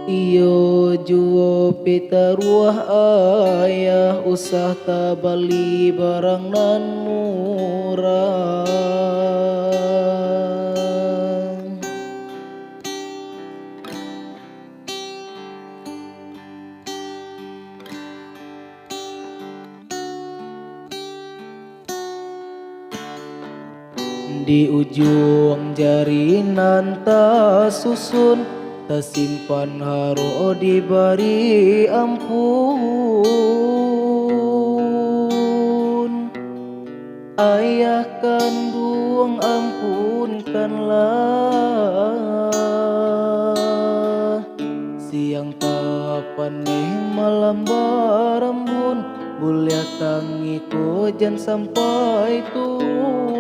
Iyo juo pitaruah ayah usah tabali barang nan murah. Di ujung jari nan ta susun, ta simpan haro diberi ampun. Ayah kandung ampunkanlah, siang tak paneh malam barembun, bulia tangiku jan sampai turun.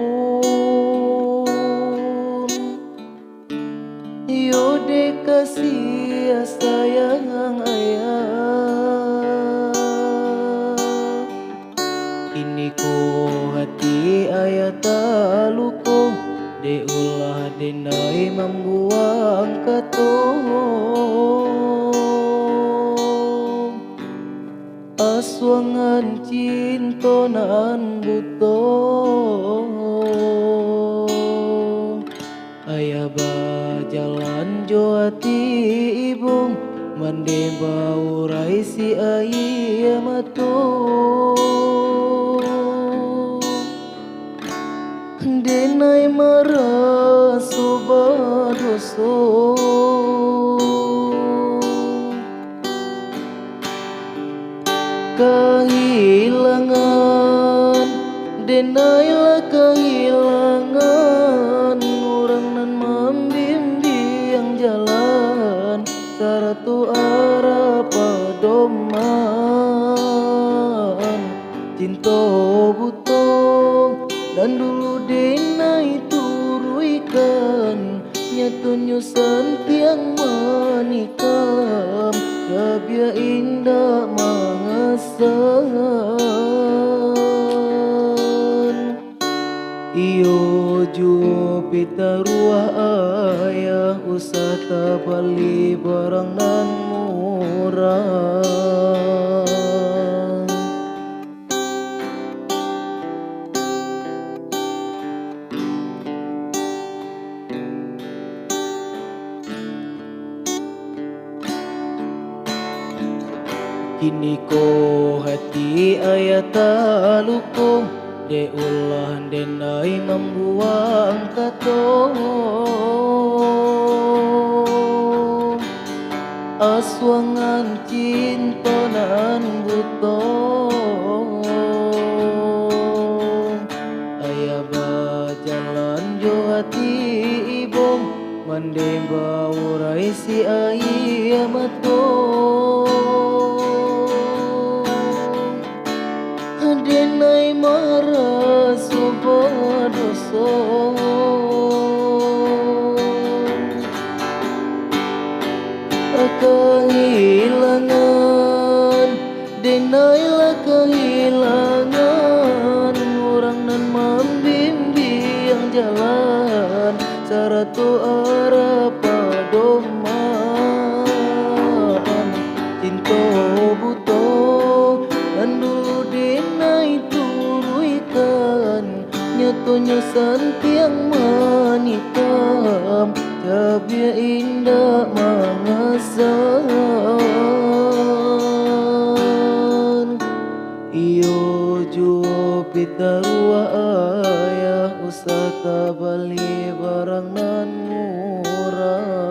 Yode kasih sayang ayah, kini ku hati ayah tak lupa, de ulah denai membuang katong. Aswangan cinta nan butong, ayah bajalan jo hati ibung, mande baurai si ayah matong. Denai maraso badoso, kehilangan, denailah kehilangan, orang nan membimbing jalan, saratu arah padoman, cinta butong, dan dulu denai turuikan, nyatunyo santiang manikam, kabia indah mangasan. Iyo juo pitaruah ayah usah tabali barang nan murah. Kini ko hati ayah tak lupa, de ulah denai membuang katong. Aswangan cinta nan butong, ayah bajalan jo hati ibong, mande baurai si ayah matong. Denai maraso badoso, kehilangan, denailah kehilangan, orang nan membimbing jalan, saratu arah padoman, cinta butong, dan dulu denai turuikan, nyatonyo santiang manikam, cabia indah mangasan. Iyo juo pitaruah ayah usah tabali barang nan murah.